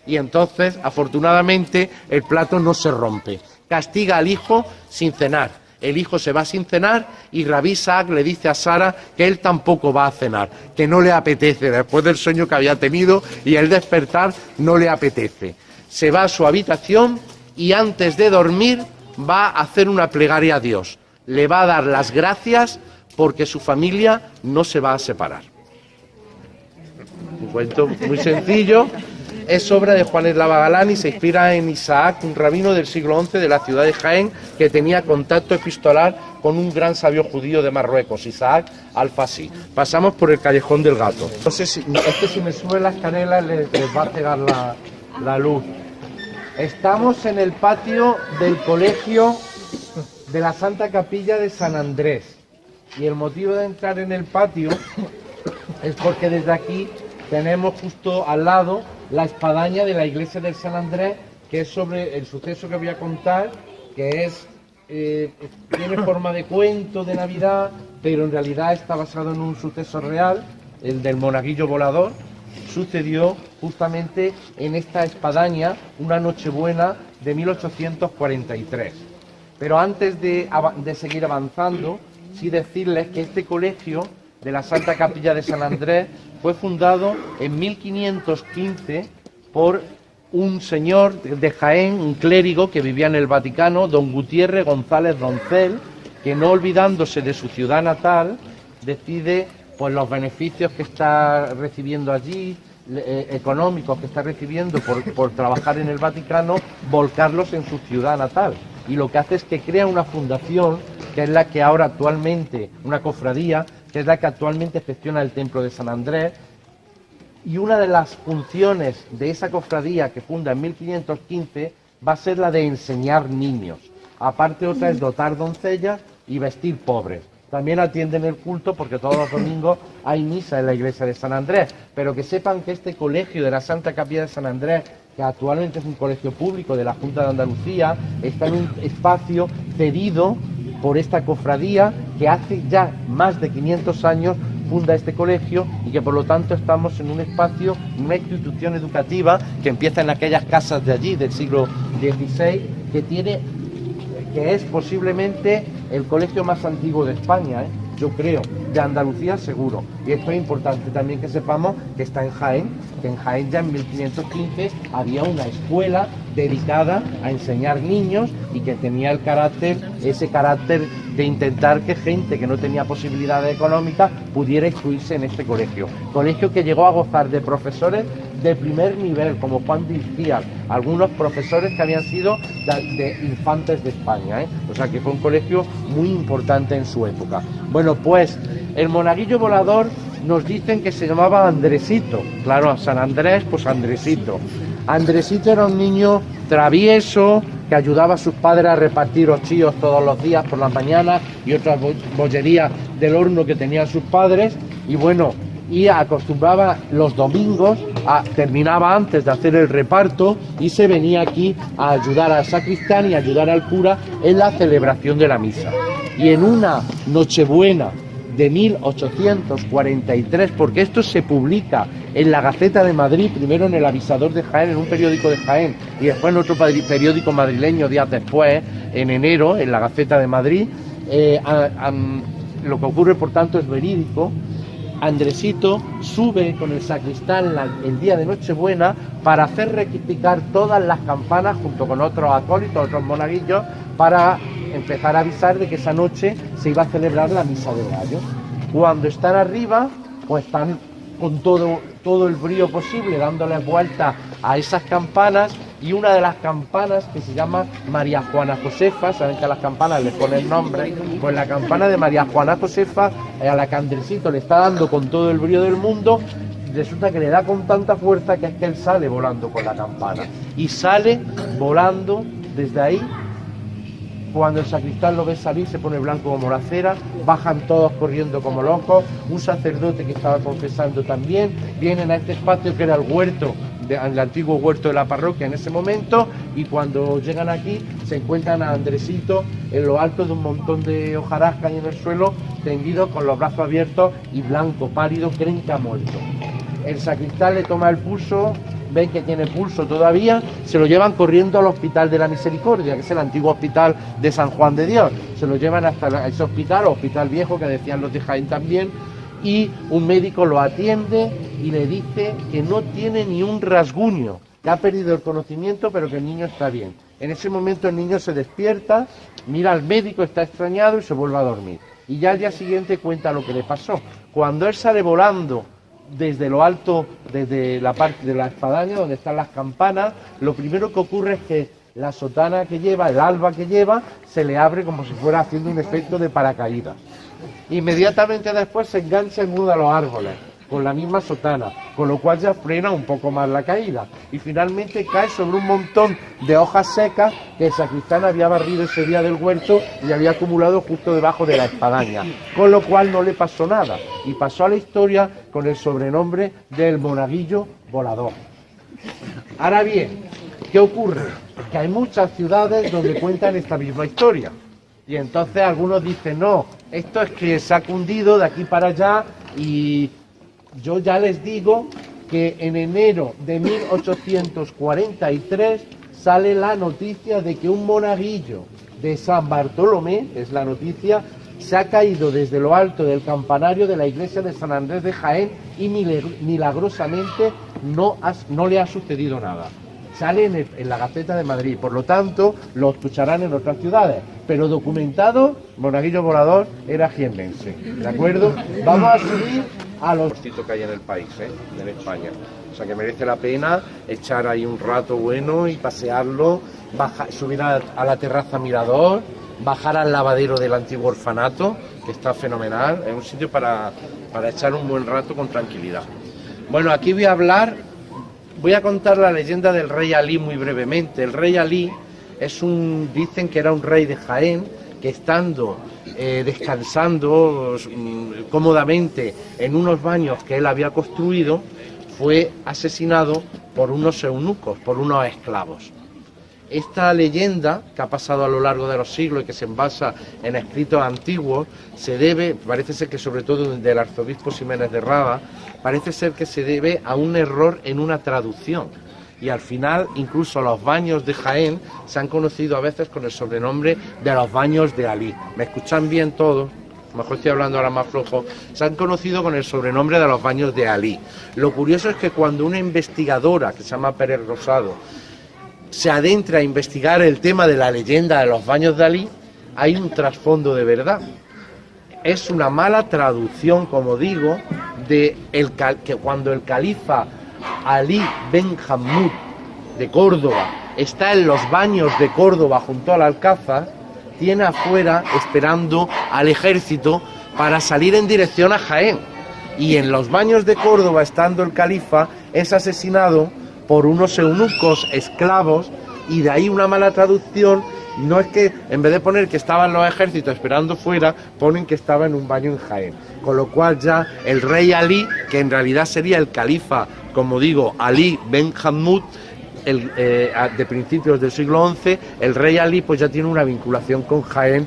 y entonces, afortunadamente, el plato no se rompe. Castiga al hijo sin cenar. El hijo se va sin cenar y Rabí Isaac le dice a Sara que él tampoco va a cenar, que no le apetece, después del sueño que había tenido y el despertar no le apetece. Se va a su habitación y antes de dormir va a hacer una plegaria a Dios. Le va a dar las gracias porque su familia no se va a separar. Un cuento muy sencillo. Es obra de Juan Eslava Galán y se inspira en Isaac, un rabino del siglo XI de la ciudad de Jaén, que tenía contacto epistolar con un gran sabio judío de Marruecos, Isaac al-Fasi. Pasamos por el Callejón del Gato. No sé si me suben las canelas les va a cegar la luz. Estamos en el patio del colegio de la Santa Capilla de San Andrés. Y el motivo de entrar en el patio es porque desde aquí tenemos justo al lado la espadaña de la iglesia del San Andrés, que es sobre el suceso que voy a contar, que es tiene forma de cuento de Navidad, pero en realidad está basado en un suceso real, el del monaguillo volador. Sucedió justamente en esta espadaña una Nochebuena de 1843. Pero antes de seguir avanzando, sí decirles que este colegio de la Santa Capilla de San Andrés fue fundado en 1515 por un señor de Jaén, un clérigo que vivía en el Vaticano, don Gutiérrez González Doncel, que no olvidándose de su ciudad natal, decide pues los beneficios que está recibiendo allí, económicos que está recibiendo por trabajar en el Vaticano, volcarlos en su ciudad natal. Y lo que hace es que crea una fundación, que es la que ahora actualmente, una cofradía, que es la que actualmente gestiona el templo de San Andrés, y una de las funciones de esa cofradía que funda en 1515 va a ser la de enseñar niños. Aparte otra es dotar doncellas y vestir pobres. También atienden el culto porque todos los domingos hay misa en la iglesia de San Andrés, pero que sepan que este colegio de la Santa Capilla de San Andrés, que actualmente es un colegio público de la Junta de Andalucía, está en un espacio cedido por esta cofradía que hace ya más de 500 años funda este colegio y que por lo tanto estamos en un espacio, una institución educativa que empieza en aquellas casas de allí del siglo XVI, que es posiblemente el colegio más antiguo de España, yo creo, de Andalucía seguro. Y esto es importante también que sepamos que está en Jaén, que en Jaén ya en 1515 había una escuela dedicada a enseñar niños y que tenía ese carácter de intentar que gente que no tenía posibilidades económicas pudiera instruirse en este colegio. Colegio que llegó a gozar de profesores de primer nivel, como Juan de Izquierdo, algunos profesores que habían sido de infantes de España, O sea que fue un colegio muy importante en su época. Bueno, pues el monaguillo volador nos dicen que se llamaba Andresito. Claro, a San Andrés, pues Andresito. Andresito era un niño travieso, que ayudaba a sus padres a repartir ochillos todos los días por las mañanas y otras bollerías del horno que tenían sus padres. Y bueno, y acostumbraba los domingos, terminaba antes de hacer el reparto y se venía aquí a ayudar al sacristán y ayudar al cura en la celebración de la misa. Y en una Nochebuena de 1843, porque esto se publica en la Gaceta de Madrid, primero en el Avisador de Jaén, en un periódico de Jaén, y después en otro periódico madrileño días después, en enero, en la Gaceta de Madrid. Lo que ocurre, por tanto, es verídico. Andresito sube con el sacristán el día de Nochebuena para hacer rectificar todas las campanas junto con otros acólitos, otros monaguillos, para empezar a avisar de que esa noche se iba a celebrar la misa de gallo. Cuando están arriba, pues están con todo el brío posible, dándoles vueltas a esas campanas, y una de las campanas, que se llama María Juana Josefa, saben que a las campanas les ponen nombre, pues la campana de María Juana Josefa, a la que Andresito le está dando con todo el brío del mundo, resulta que le da con tanta fuerza que es que él sale volando con la campana, y sale volando desde ahí. Cuando el sacristán lo ve salir, se pone blanco como la cera, bajan todos corriendo como locos, un sacerdote que estaba confesando también, vienen a este espacio que era el huerto, el antiguo huerto de la parroquia en ese momento, y cuando llegan aquí se encuentran a Andresito en lo alto de un montón de hojarasca y en el suelo, tendido con los brazos abiertos y blanco, pálido, creen que ha muerto. El sacristán le toma el pulso, ven que tiene pulso todavía, se lo llevan corriendo al Hospital de la Misericordia, que es el antiguo hospital de San Juan de Dios. Se lo llevan hasta ese hospital viejo que decían los de Jaén también, y un médico lo atiende y le dice que no tiene ni un rasguño, que ha perdido el conocimiento, pero que el niño está bien. En ese momento el niño se despierta, mira al médico, está extrañado y se vuelve a dormir. Y ya al día siguiente cuenta lo que le pasó. Cuando él sale volando desde lo alto, desde la parte de la espadaña donde están las campanas, lo primero que ocurre es que la sotana que lleva, el alba que lleva, se le abre como si fuera haciendo un efecto de paracaídas. Inmediatamente después se engancha en uno de los árboles con la misma sotana, con lo cual ya frena un poco más la caída, y finalmente cae sobre un montón de hojas secas que el sacristán había barrido ese día del huerto y había acumulado justo debajo de la espadaña, con lo cual no le pasó nada y pasó a la historia con el sobrenombre del monaguillo volador. Ahora bien, ¿qué ocurre? Que hay muchas ciudades donde cuentan esta misma historia, y entonces algunos dicen, no, esto es que se ha cundido de aquí para allá. Y yo ya les digo que en enero de 1843 sale la noticia de que un monaguillo de San Bartolomé, es la noticia, se ha caído desde lo alto del campanario de la iglesia de San Andrés de Jaén y milagrosamente no le ha sucedido nada. Sale en la Gaceta de Madrid, por lo tanto lo escucharán en otras ciudades, pero documentado, monaguillo volador era jiennense, ¿de acuerdo? Vamos a subir a los que hay en el país, en España, o sea que merece la pena echar ahí un rato bueno y pasearlo, subir a la terraza Mirador, bajar al lavadero del antiguo orfanato, que está fenomenal, es un sitio para echar un buen rato con tranquilidad. Bueno, aquí voy a contar la leyenda del rey Alí muy brevemente. El rey Alí dicen que era un rey de Jaén, que estando descansando cómodamente en unos baños que él había construido, fue asesinado por unos eunucos, por unos esclavos. Esta leyenda, que ha pasado a lo largo de los siglos y que se basa en escritos antiguos, parece ser que sobre todo del arzobispo Ximénez de Rada, parece ser que se debe a un error en una traducción. Y al final, incluso los baños de Jaén se han conocido a veces con el sobrenombre de los baños de Alí. ¿Me escuchan bien todos? A lo mejor estoy hablando ahora más flojo. Se han conocido con el sobrenombre de los baños de Alí. Lo curioso es que cuando una investigadora, que se llama Pérez Rosado, se adentra a investigar el tema de la leyenda de los baños de Alí, hay un trasfondo de verdad. Es una mala traducción, como digo, que cuando el califa Alí Ben Hammud de Córdoba está en los baños de Córdoba junto al Alcázar, tiene afuera esperando al ejército para salir en dirección a Jaén. Y en los baños de Córdoba, estando el califa, es asesinado por unos eunucos esclavos y de ahí una mala traducción. No es que, en vez de poner que estaban los ejércitos esperando fuera, ponen que estaba en un baño en Jaén. Con lo cual ya el rey Alí, que en realidad sería el califa, como digo, Alí Ben Hamud, de principios del siglo XI, el rey Alí pues ya tiene una vinculación con Jaén,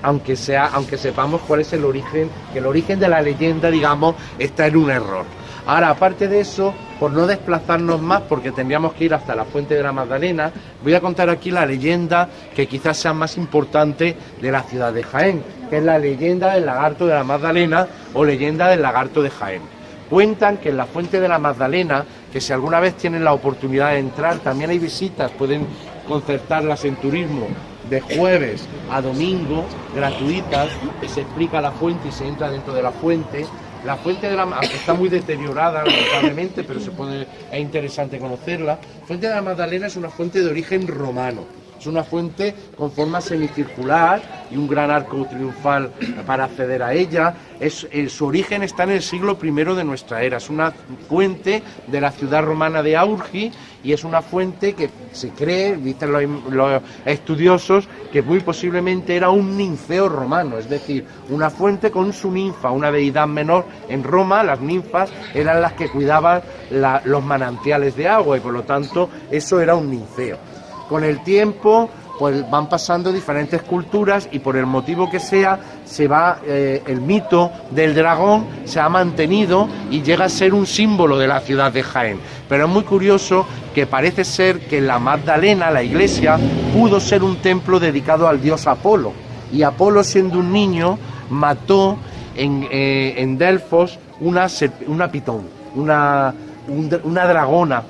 aunque sepamos cuál es el origen, que el origen de la leyenda, digamos, está en un error. Ahora, aparte de eso, por no desplazarnos más, porque tendríamos que ir hasta la Fuente de la Magdalena, voy a contar aquí la leyenda que quizás sea más importante de la ciudad de Jaén, que es la leyenda del lagarto de la Magdalena o leyenda del lagarto de Jaén. Cuentan que en la Fuente de la Magdalena, que si alguna vez tienen la oportunidad de entrar, también hay visitas, pueden concertarlas en turismo, de jueves a domingo, gratuitas, que se explica la fuente y se entra dentro de la fuente. La Fuente de la Magdalena está muy deteriorada, lamentablemente, pero es interesante conocerla. La Fuente de la Magdalena es una fuente de origen romano. Es una fuente con forma semicircular y un gran arco triunfal para acceder a ella. Su origen está en el siglo I de nuestra era. Es una fuente de la ciudad romana de Aurgi y es una fuente que se cree, dicen los estudiosos, que muy posiblemente era un ninfeo romano, es decir, una fuente con su ninfa, una deidad menor. En Roma las ninfas eran las que cuidaban los manantiales de agua y por lo tanto eso era un ninfeo. Con el tiempo pues van pasando diferentes culturas y por el motivo que sea el mito del dragón se ha mantenido y llega a ser un símbolo de la ciudad de Jaén. Pero es muy curioso que parece ser que la Magdalena, la iglesia, pudo ser un templo dedicado al dios Apolo, y Apolo, siendo un niño, mató en Delfos una pitón, una dragona,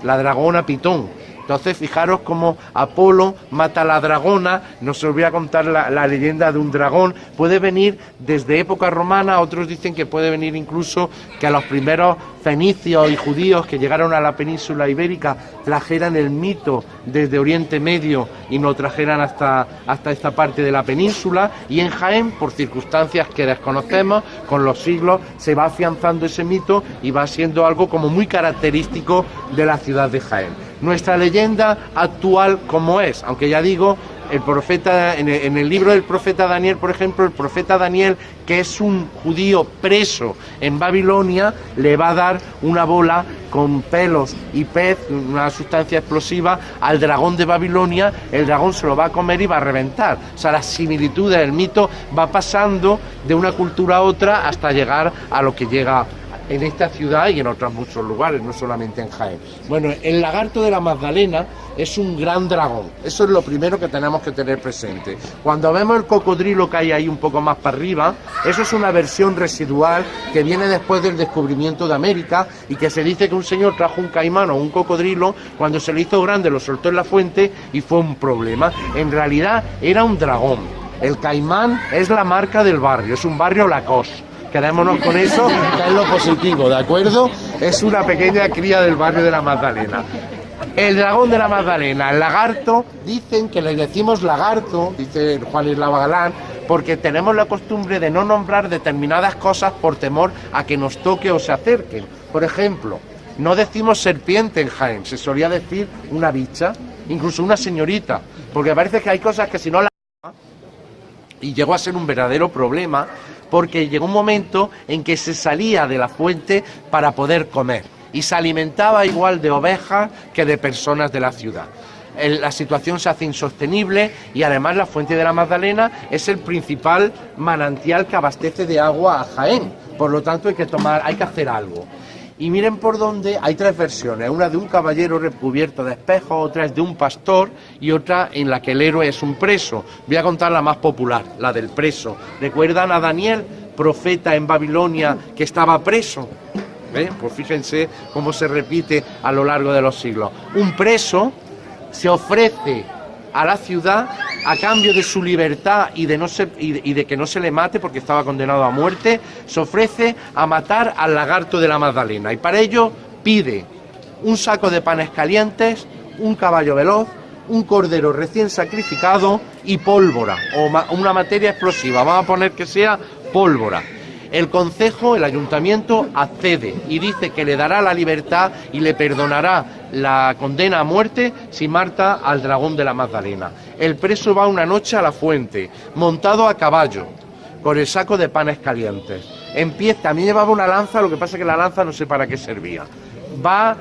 la dragona pitón. Entonces, fijaros cómo Apolo mata a la dragona. No se os voy a contar la leyenda de un dragón. Puede venir desde época romana, otros dicen que puede venir incluso que a los primeros fenicios y judíos que llegaron a la península ibérica trajeran el mito desde Oriente Medio y lo trajeran hasta esta parte de la península. Y en Jaén, por circunstancias que desconocemos, con los siglos se va afianzando ese mito y va siendo algo como muy característico de la ciudad de Jaén. Nuestra leyenda actual, como es, aunque ya digo, el profeta, en el libro del profeta Daniel, por ejemplo, el profeta Daniel, que es un judío preso en Babilonia, le va a dar una bola con pelos y pez, una sustancia explosiva, al dragón de Babilonia. El dragón se lo va a comer y va a reventar. O sea, las similitudes del mito va pasando de una cultura a otra hasta llegar a lo que llega en esta ciudad y en otros muchos lugares, no solamente en Jaén. Bueno, el lagarto de la Magdalena es un gran dragón. Eso es lo primero que tenemos que tener presente. Cuando vemos el cocodrilo que hay ahí un poco más para arriba, eso es una versión residual que viene después del descubrimiento de América y que se dice que un señor trajo un caimán o un cocodrilo, cuando se le hizo grande lo soltó en la fuente y fue un problema. En realidad era un dragón. El caimán es la marca del barrio, es un barrio Lacoste. Quedémonos con eso, que es lo positivo, ¿de acuerdo? Es una pequeña cría del barrio de la Magdalena. El dragón de la Magdalena, el lagarto, dicen que le decimos lagarto, dice Juan Islava Galán, porque tenemos la costumbre de no nombrar determinadas cosas por temor a que nos toque o se acerquen. Por ejemplo, no decimos serpiente en Jaén, se solía decir una bicha, incluso una señorita, porque parece que hay cosas que si no la... Y llegó a ser un verdadero problema, porque llegó un momento en que se salía de la fuente para poder comer y se alimentaba igual de ovejas que de personas de la ciudad. La situación se hace insostenible y además la Fuente de la Magdalena es el principal manantial que abastece de agua a Jaén, por lo tanto hay que hacer algo. Y miren por dónde hay tres versiones, una de un caballero recubierto de espejos, otra es de un pastor y otra en la que el héroe es un preso. Voy a contar la más popular, la del preso. ¿Recuerdan a Daniel, profeta en Babilonia, que estaba preso? Pues fíjense cómo se repite a lo largo de los siglos. Un preso se ofrece a la ciudad a cambio de su libertad y de que no se le mate porque estaba condenado a muerte, se ofrece a matar al lagarto de la Magdalena y para ello pide un saco de panes calientes, un caballo veloz, un cordero recién sacrificado y pólvora o una materia explosiva, vamos a poner que sea pólvora. El concejo, el ayuntamiento, accede y dice que le dará la libertad y le perdonará la condena a muerte si mata al dragón de la Magdalena. El preso va una noche a la fuente, montado a caballo, con el saco de panes calientes. También llevaba una lanza, lo que pasa es que la lanza no sé para qué servía. Va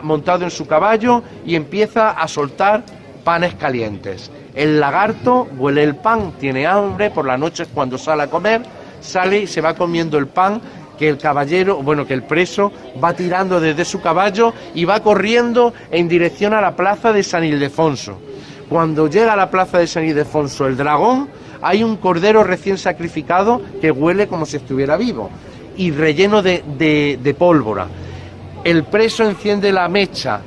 montado en su caballo y empieza a soltar panes calientes. El lagarto huele el pan, tiene hambre, por la noche es cuando sale a comer, sale y se va comiendo el pan que el preso va tirando desde su caballo y va corriendo en dirección a la plaza de San Ildefonso. Cuando llega a la plaza de San Ildefonso el dragón, hay un cordero recién sacrificado que huele como si estuviera vivo y relleno de pólvora. El preso enciende la mecha,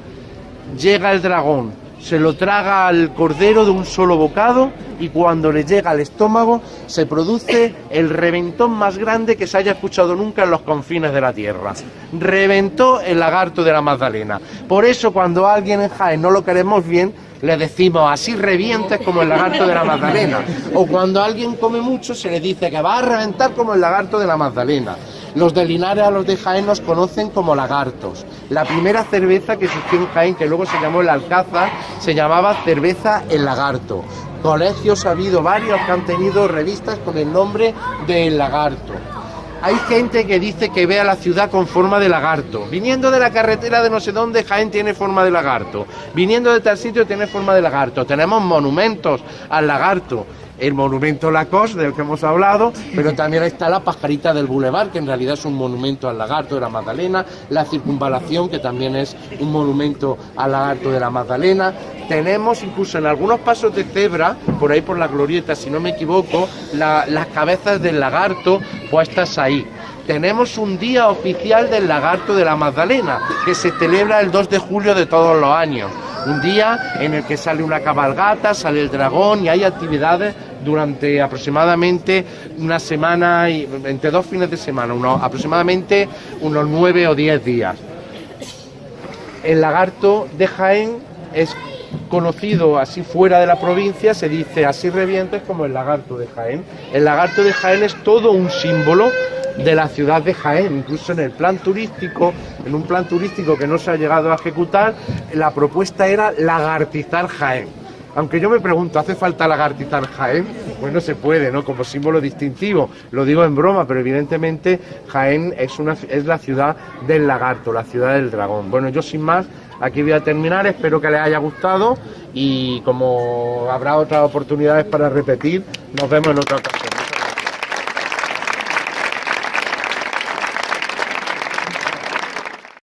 llega el dragón, se lo traga al cordero de un solo bocado y cuando le llega al estómago se produce el reventón más grande que se haya escuchado nunca en los confines de la tierra. Reventó el lagarto de la Magdalena. Por eso cuando a alguien en Jaén no lo queremos bien, le decimos así revientes como el lagarto de la Magdalena. O cuando alguien come mucho se le dice que va a reventar como el lagarto de la Magdalena. Los de Linares a los de Jaén nos conocen como lagartos. La primera cerveza que existió en Jaén, que luego se llamó el Alcázar, se llamaba cerveza El Lagarto. Colegios ha habido varios que han tenido revistas con el nombre de El Lagarto. Hay gente que dice que ve a la ciudad con forma de lagarto. Viniendo de la carretera de no sé dónde, Jaén tiene forma de lagarto. Viniendo de tal sitio, tiene forma de lagarto. Tenemos monumentos al lagarto. El monumento Lacoste, del que hemos hablado, pero también está la pajarita del Boulevard, que en realidad es un monumento al lagarto de la Magdalena, la circunvalación, que también es un monumento al lagarto de la Magdalena. Tenemos incluso en algunos pasos de cebra, por ahí por la glorieta, si no me equivoco, las cabezas del lagarto puestas ahí. Tenemos un día oficial del lagarto de la Magdalena, que se celebra el 2 de julio de todos los años. Un día en el que sale una cabalgata, sale el dragón y hay actividades durante aproximadamente una semana, entre 2 fines de semana, aproximadamente unos 9 o 10 días. El lagarto de Jaén es conocido así fuera de la provincia, se dice así revientes como el lagarto de Jaén. El lagarto de Jaén es todo un símbolo de la ciudad de Jaén, incluso en el plan turístico, en un plan turístico que no se ha llegado a ejecutar, la propuesta era lagartizar Jaén. Aunque yo me pregunto, ¿hace falta lagartizar Jaén? Pues no se puede, ¿no? Como símbolo distintivo, lo digo en broma, pero evidentemente Jaén es la ciudad del lagarto, la ciudad del dragón. Bueno, yo sin más, aquí voy a terminar, espero que les haya gustado y como habrá otras oportunidades para repetir, nos vemos en otra ocasión.